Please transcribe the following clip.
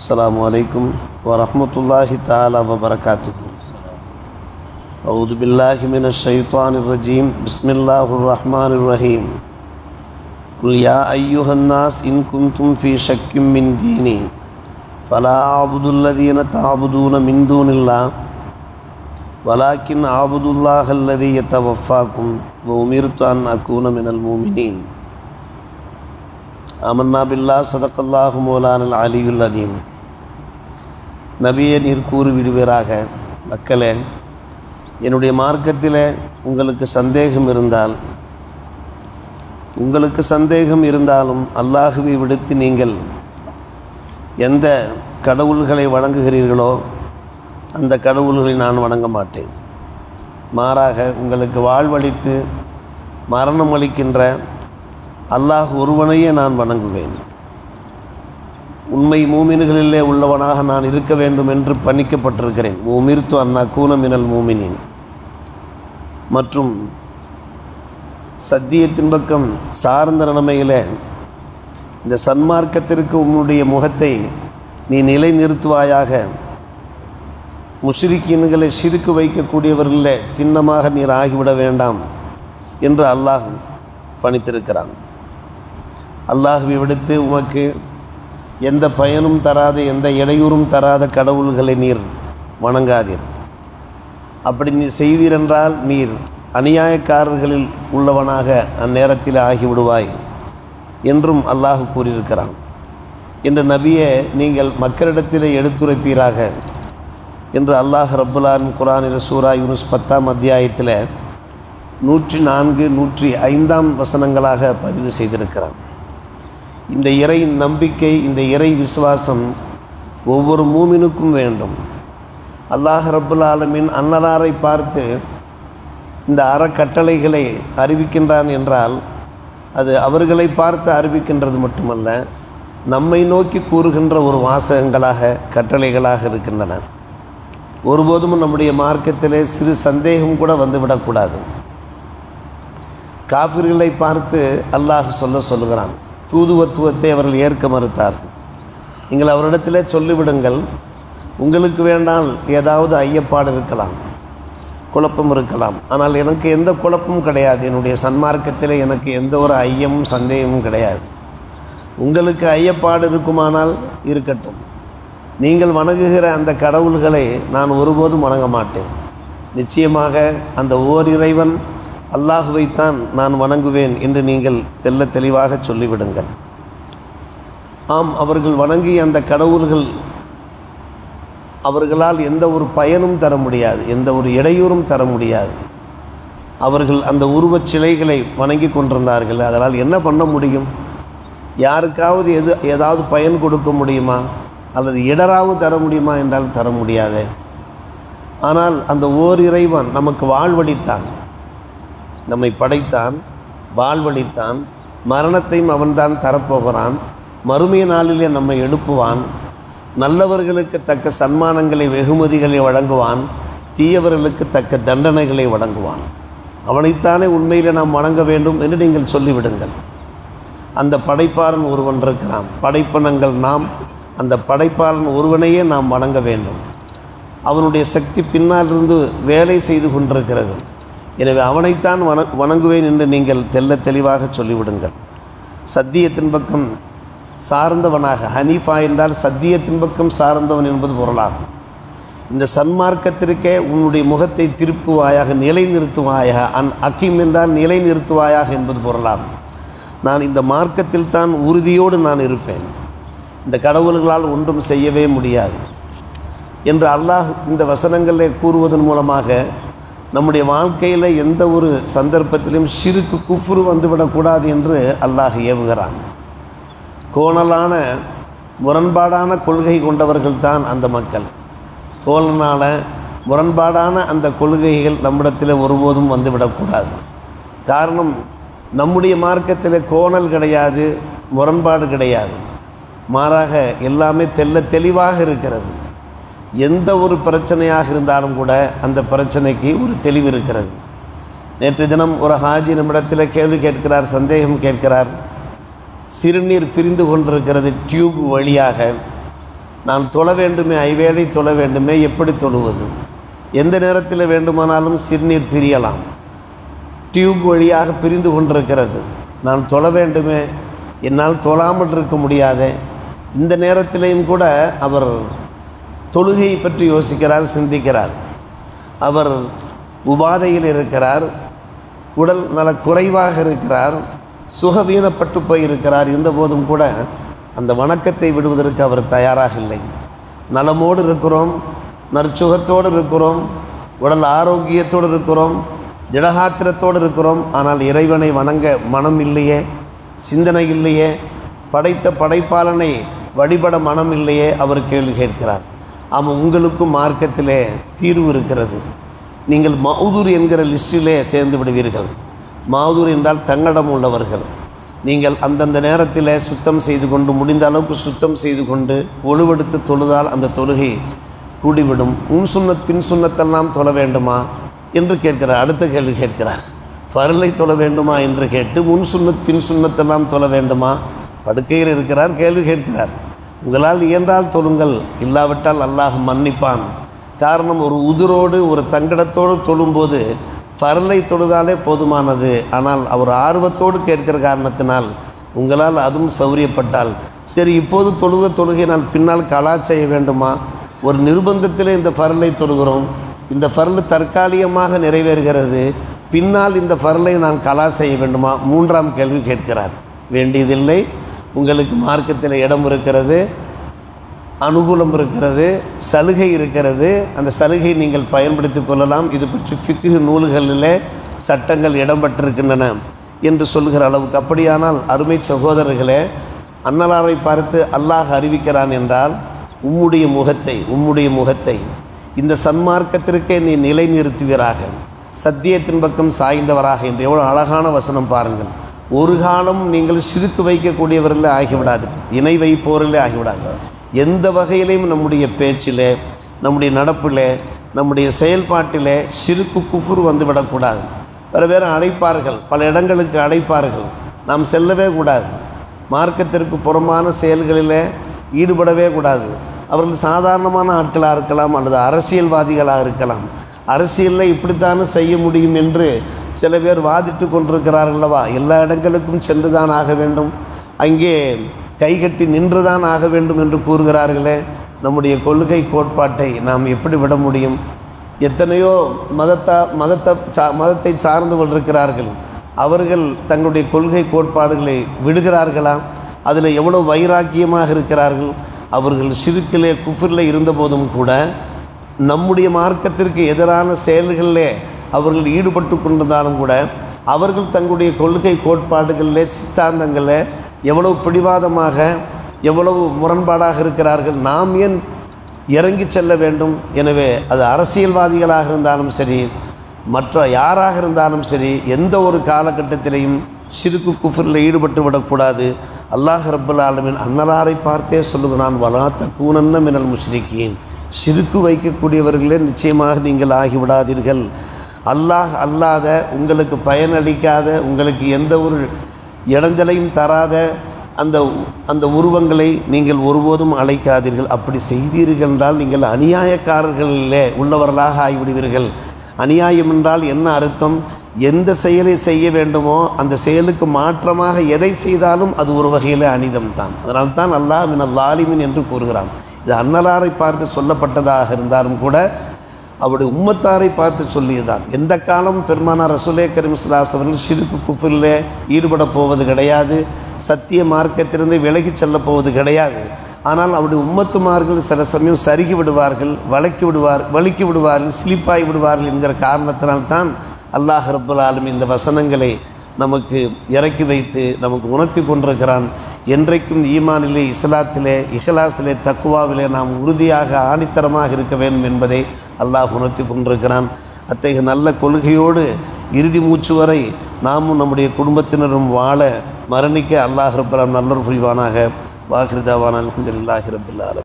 அஸ்ஸலாமு அலைக்கும் வரஹ்மத்துல்லாஹி தஆலா வபரகாத்துஹு. அஊது பில்லாஹி மினஷ் ஷைத்தானிர் ரஜீம். பிஸ்மில்லாஹிர் ரஹ்மானிர் ரஹீம். குல் யா அய்யுஹன் நாஸ் இன் குன்தும் ஃபீ ஷக்கின் மின் தீனி ஃபலா அஅபுதுல் லதீன தஅபுதூன மின் தூனில்லாஹ் வலாக்கின் அஅபுதுல்லாஹல் லதீ யதவஃபாக்கும் வ உமிர்து அன் அகூன மினல் முஃமினீன். ஆமன்னா பில்லாஹ் ஸதகல்லாஹு மௌலானல் அலியுல் அதீம். நபியே, நீர் கூறி விடுவீராக, மக்களே, என்னுடைய மார்க்கத்தில் உங்களுக்கு சந்தேகம் இருந்தாலும் அல்லாஹுவை விடுத்து நீங்கள் எந்த கடவுள்களை வணங்குகிறீர்களோ அந்த கடவுள்களை நான் வணங்க மாட்டேன். மாறாக உங்களுக்கு வாழ்வளித்து மரணம் அளிக்கின்ற அல்லாஹ் ஒருவனையே நான் வணங்குவேன். உண்மை மூமின்களிலே உள்ளவனாக நான் இருக்க வேண்டும் என்று பணிக்கப்பட்டிருக்கிறேன். உமிர்து அன் அகூன மினல் முஃமினீன். மற்றும் சத்தியத்தின் பக்கம் சார்ந்த நிலைமையில் இந்த சன்மார்க்கத்திற்கு உன்னுடைய முகத்தை நீ நிலைநிறுத்துவாயாக. முஷ்ரிக்கீன்களை ஷிர்க் வைக்கக்கூடியவர்களே திண்ணமாக நீர் ஆகிவிட வேண்டாம் என்று அல்லாஹ் பணித்திருக்கிறான். அல்லாஹ்வை விடுத்து உமக்கு எந்த பயனும் தராத, எந்த இடையூறும் தராத கடவுள்களை நீர் வணங்காதீர். அப்படி நீ செய்தீரென்றால் நீர் அநியாயக்காரர்களில் உள்ளவனாக அந்நேரத்தில் ஆகிவிடுவாய் என்றும் அல்லாஹ் கூறியிருக்கிறான். என்று நபியே, நீங்கள் மக்களிடத்தில் எடுத்துரைப்பீராக என்று அல்லாஹ் ரப்புல் ஆலமீன் குர்ஆனில் சூரா யூனுஸ் 10ஆம் அத்தியாயத்தில் 104, 105 வசனங்களாக பதிவு செய்திருக்கிறான். இந்த இறை நம்பிக்கை, இந்த இறை விசுவாசம் ஒவ்வொரு மூமினுக்கும் வேண்டும். அல்லாஹ் ரப்புல் ஆலமீன் அன்னலாரை பார்த்து இந்த அறக்கட்டளைகளை அறிவிக்கின்றான் என்றால் அது அவர்களை பார்த்து அறிவிக்கின்றது மட்டுமல்ல, நம்மை நோக்கி கூறுகின்ற ஒரு வாசகங்களாக, கட்டளைகளாக இருக்கின்றன. ஒருபோதும் நம்முடைய மார்க்கத்திலே சிறு சந்தேகம் கூட வந்துவிடக்கூடாது. காஃபிர்களை பார்த்து அல்லாஹ் சொல்லுகிறான். தூதுவத்துவத்தை அவர்கள் ஏற்க மறுத்தார்கள். நீங்கள் அவரிடத்தில் சொல்லிவிடுங்கள், உங்களுக்கு வேண்டால் ஏதாவது ஐயப்பாடு இருக்கலாம், குழப்பம் இருக்கலாம், ஆனால் எனக்கு எந்த குழப்பமும் கிடையாது. என்னுடைய சன்மார்க்கத்தில் எனக்கு எந்த ஒரு ஐயமும் சந்தேகமும் கிடையாது. உங்களுக்கு ஐயப்பாடு இருக்குமானால் இருக்கட்டும். நீங்கள் வணங்குகிற அந்த கடவுள்களை நான் ஒருபோதும் வணங்க மாட்டேன். நிச்சயமாக அந்த ஓர் இறைவன் அல்லாஹுவைத்தான் நான் வணங்குவேன் என்று நீங்கள் தெளிவாக சொல்லிவிடுங்கள். ஆம், அவர்கள் வணங்கிய அந்த கடவுள்கள் அவர்களால் எந்த ஒரு பயனும் தர முடியாது, எந்த ஒரு இடையூறும் தர முடியாது. அவர்கள் அந்த உருவச் சிலைகளை வணங்கி கொண்டிருந்தார்கள். அதனால் என்ன பண்ண முடியும்? யாருக்காவது ஏதாவது பயன் கொடுக்க முடியுமா? அல்லது இடராவது தர முடியுமா என்றால் தர முடியாது. ஆனால் அந்த ஓர் இறைவன் நமக்கு வாழ்வளித்தான், நம்மை படைத்தான், வாழ்வளித்தான். மரணத்தையும் அவன்தான் தரப்போகிறான். மறுமை நாளிலே நம்மை எழுப்புவான். நல்லவர்களுக்கு தக்க சன்மானங்களை, வெகுமதிகளை வழங்குவான். தீயவர்களுக்கு தக்க தண்டனைகளை வழங்குவான். அவனைத்தானே உண்மையில் நாம் வணங்க வேண்டும் என்று நீங்கள் சொல்லிவிடுங்கள். அந்த படைப்பாளன் ஒருவன் இருக்கிறான். படைப்பனங்கள் நாம். அந்த படைப்பாளன் ஒருவனையே நாம் வணங்க வேண்டும். அவனுடைய சக்தி பின்னாலிருந்து வேலை செய்து கொண்டிருக்கிறது. எனவே அவனைத்தான் வணங்குவேன் என்று நீங்கள் தெளிவாக சொல்லிவிடுங்கள். சத்தியத்தின் பக்கம் சார்ந்தவனாக, ஹனீஃபா என்றால் சத்தியத்தின் பக்கம் சார்ந்தவன் என்பது பொருளாகும். இந்த சன்மார்க்கத்திற்கே உன்னுடைய முகத்தை திருப்புவாயாக, நிலைநிறுத்துவாயாக. அக்கீம் என்றால் நிலைநிறுத்துவாயாக என்பது பொருளாகும். நான் இந்த மார்க்கத்தில் தான் உறுதியோடு நான் இருப்பேன், இந்த கடவுள்களால் ஒன்றும் செய்யவே முடியாது என்று அல்லாஹ் இந்த வசனங்களை கூறுவதன் மூலமாக நம்முடைய வாழ்க்கையில் எந்த ஒரு சந்தர்ப்பத்திலும் ஷிர்க், குஃப்ரு வந்துவிடக்கூடாது என்று அல்லாஹ் ஏவுகிறான். கோணலான முரண்பாடான கொள்கை கொண்டவர்கள் தான் அந்த மக்கள். கோணலான முரண்பாடான அந்த கொள்கைகள் நம்மிடத்தில் ஒருபோதும் வந்துவிடக்கூடாது. காரணம், நம்முடைய மார்க்கத்தில் கோணல் கிடையாது, முரண்பாடு கிடையாது. மாறாக எல்லாமே தெளிவாக இருக்கிறது. எந்த ஒரு பிரச்சனையாக இருந்தாலும் கூட அந்த பிரச்சனைக்கு ஒரு தெளிவு இருக்கிறது. நேற்று தினம் ஒரு ஹாஜி நம்மிடத்தில் கேள்வி கேட்கிறார், சந்தேகம் கேட்கிறார். சிறுநீர் பிரிந்து கொண்டிருக்கிறது டியூப் வழியாக. நான் தொழ வேண்டுமே, ஐவேளை தொழ வேண்டுமே, எப்படி தொழுவது? எந்த நேரத்தில் வேண்டுமானாலும் சிறுநீர் பிரியலாம், டியூப் வழியாக பிரிந்து கொண்டிருக்கிறது. நான் தொழ வேண்டுமே, என்னால் தொழாமல் இருக்க முடியாதே. இந்த நேரத்திலையும் கூட அவர் தொழுகையை பற்றி யோசிக்கிறார், சிந்திக்கிறார். அவர் உபாதையில் இருக்கிறார், உடல் நல குறைவாக இருக்கிறார், சுகவீனப்பட்டு போயிருக்கிறார். இருந்தபோதும் கூட அந்த வணக்கத்தை விடுவதற்கு அவர் தயாராக இல்லை. நலமோடு இருக்கிறோம், நற்சுகத்தோடு இருக்கிறோம், உடல் ஆரோக்கியத்தோடு இருக்கிறோம், திடகாத்திரத்தோடு இருக்கிறோம். ஆனால் இறைவனை வணங்க மனம் இல்லையே, சிந்தனை இல்லையே, படைத்த படைப்பாளனை வழிபட மனம் இல்லையே. அவர் கேள்வி கேட்கிறார். ஆமாம், உங்களுக்கும் மார்க்கத்திலே தீர்வு இருக்கிறது. நீங்கள் மௌதூர் என்கிற லிஸ்டிலே சேர்ந்து விடுவீர்கள். மௌதூர் என்றால் தங்கடம் உள்ளவர்கள். நீங்கள் அந்தந்த நேரத்தில் சுத்தம் செய்து கொண்டு, முடிந்த அளவுக்கு சுத்தம் செய்து கொண்டு ஒழுவெடுத்து தொழுதால் அந்த தொழுகை கூடிவிடும். சுன்னத் பின் சுன்னத்தெல்லாம் தொழ வேண்டுமா என்று கேட்கிறார். அடுத்த கேள்வி கேட்கிறார். ஃபர்லை தொழ வேண்டுமா என்று கேட்டு சுன்னத் பின் சுன்னத்தெல்லாம் தொழ வேண்டுமா? படுக்கையில் இருக்கிறார், கேள்வி கேட்கிறார். உங்களால் இயன்றால் தொழுங்கள், இல்லாவிட்டால் அல்லாஹ் மன்னிப்பான். காரணம், ஒரு உதிரோடு ஒரு தங்கடத்தோடு தொழும்போது ஃபர்லை தொழுதாலே போதுமானது. ஆனால் அவர் ஆர்வத்தோடு கேட்கிற காரணத்தினால் உங்களால் அதுவும் சௌரியப்பட்டால் சரி, இப்போது தொழுத தொழுகை நான் பின்னால் கலா செய்ய வேண்டுமா? ஒரு நிர்பந்தத்திலே இந்த ஃபர்லை தொழுகிறோம், இந்த ஃபர்ல் தற்காலிகமாக நிறைவேறுகிறது, பின்னால் இந்த ஃபர்லை நான் கலா செய்ய வேண்டுமா? மூன்றாம் கேள்வி கேட்கிறார். வேண்டியதில்லை, உங்களுக்கு மார்க்கத்தில் இடம் இருக்கிறது, அனுகூலம் இருக்கிறது, சலுகை இருக்கிறது. அந்த சலுகை நீங்கள் பயன்படுத்தி கொள்ளலாம். இது பற்றி ஃபிக்ஹ் நூல்களிலே சட்டங்கள் இடம்பெற்றிருக்கின்றன என்று சொல்கிற அளவுக்கு. அப்படியானால் அருமை சகோதரர்களே, அன்னலாரை பார்த்து அல்லாஹ் அறிவிக்கிறான் என்றால் உம்முடைய முகத்தை இந்த சன்மார்க்கத்திற்கே நீ நிலைநிறுத்துவீராக, சத்தியத்தின் பக்கம் சாய்ந்தவராக என்று எவ்வளோ அழகான வசனம் பாருங்கள். ஒரு காலம் நீங்கள் சிறுக்கு வைக்கக்கூடியவர்களே ஆகிவிடாதீர்கள், இணை வைப்போரிலே ஆகிவிடாது. எந்த வகையிலையும் நம்முடைய பேச்சில், நம்முடைய நடப்பில், நம்முடைய செயல்பாட்டில் சிறுக்கு குஃபுர் வந்துவிடக்கூடாது. பல பேர் அழைப்பார்கள், பல இடங்களுக்கு அழைப்பார்கள், நாம் செல்லவே கூடாது. மார்க்கத்திற்கு புறமான செயல்களில் ஈடுபடவே கூடாது. அவர்கள் சாதாரணமான ஆட்களாக இருக்கலாம், அல்லது அரசியல்வாதிகளாக இருக்கலாம். அரசியலில் இப்படித்தானே செய்ய முடியும் என்று சில பேர் வாதிட்டு கொண்டிருக்கிறார்களவா? எல்லா இடங்களுக்கும் சென்று தான் ஆக வேண்டும், அங்கே கைகட்டி நின்று தான் ஆக வேண்டும் என்று கூறுகிறார்களே. நம்முடைய கொள்கை கோட்பாட்டை நாம் எப்படி விட முடியும்? எத்தனையோ மதத்தை சார்ந்தவர்கள் இருக்கிறார்கள். அவர்கள் தங்களுடைய கொள்கை கோட்பாடுகளை விடுகிறார்களா? அதில் எவ்வளோ வைராக்கியமாக இருக்கிறார்கள். அவர்கள் ஷிர்கிலே குஃப்ரிலே இருந்தபோதும் கூட நம்முடைய மார்க்கத்திற்கு எதிரான செயல்களிலே அவர்கள் ஈடுபட்டு கொண்டிருந்தாலும் கூட அவர்கள் தங்களுடைய கொள்கை கோட்பாடுகளில், சித்தாந்தங்களில் எவ்வளவு பிடிவாதமாக, எவ்வளவு முரண்பாடாக இருக்கிறார்கள். நாம் ஏன் இறங்கி செல்ல வேண்டும்? எனவே அது அரசியல்வாதிகளாக இருந்தாலும் சரி, மற்ற யாராக இருந்தாலும் சரி, எந்த ஒரு காலகட்டத்திலையும் ஷிர்கு குஃப்ரில் ஈடுபட்டு விடக்கூடாது. அல்லாஹ் ரப்பல் ஆலமீன் அன்னலாரை பார்த்தே சொல்லுகிறான், வலா தகூனன்ன மினல் முஷ்ரிக்கீன், ஷிர்கு வைக்கக்கூடியவர்களே நிச்சயமாக நீங்கள் ஆகிவிடாதீர்கள். அல்லாஹ் அல்லாத, உங்களுக்கு பயனளிக்காத, உங்களுக்கு எந்த ஒரு இடைஞ்சலையும் தராத அந்த உருவங்களை நீங்கள் ஒருபோதும் அழைக்காதீர்கள். அப்படி செய்தீர்கள் என்றால் நீங்கள் அநியாயக்காரர்களிலே உள்ளவர்களாக ஆகிவிடுவீர்கள். அநியாயம் என்றால் என்ன அர்த்தம்? எந்த செயலை செய்ய வேண்டுமோ அந்த செயலுக்கு மாற்றமாக எதை செய்தாலும் அது ஒரு வகையில் அனிதம் தான். அதனால்தான் அல்லாஹ் மினல் ஸாலிமீன் என்று கூறுகிறான். இது அன்னலாரை பார்த்து சொல்லப்பட்டதாக இருந்தாலும் கூட அவருடைய உம்மத்தாரை பார்த்து சொல்லியதான். எந்த காலம் பெருமானார் ரசூலே கரீம் ஸல்லல்லாஹு அலைஹி வஸல்லம் ஷிர்கு குஃப்ரிலே ஈடுபட போவது கிடையாது, சத்திய மார்க்கத்திலிருந்து விலகி செல்ல போவது கிடையாது. ஆனால் அவருடைய உம்மத்துமார்கள் சில சமயம் சருகி விடுவார்கள், வலிக்கி விடுவார்கள், ஸ்லிப்பாகி விடுவார்கள் என்கிற காரணத்தினால்தான் அல்லாஹ் ரப்பல் ஆலமீன் இந்த வசனங்களை நமக்கு இறக்கி வைத்து நமக்கு உணர்த்தி கொண்டிருக்கிறான். என்றைக்கும் ஈமானிலே, இஸ்லாத்திலே, இஹ்லாஸிலே, தக்குவாவிலே நாம் உறுதியாக ஆணித்தரமாக இருக்க வேண்டும் என்பதை அல்லாஹ் உணர்த்தி கொண்டிருக்கிறான். அத்தகைய நல்ல கொள்கையோடு இறுதி மூச்சு வரை நாமும் நம்முடைய குடும்பத்தினரும் வாழ மரணிக்க அல்லாஹ் ரப்பல் ஆலமீன் நல்லொரு புரிவானாக. வாஹிர் தாவானா அல்ஹம்துலில்லாஹி ரப்பில் ஆலமீன்.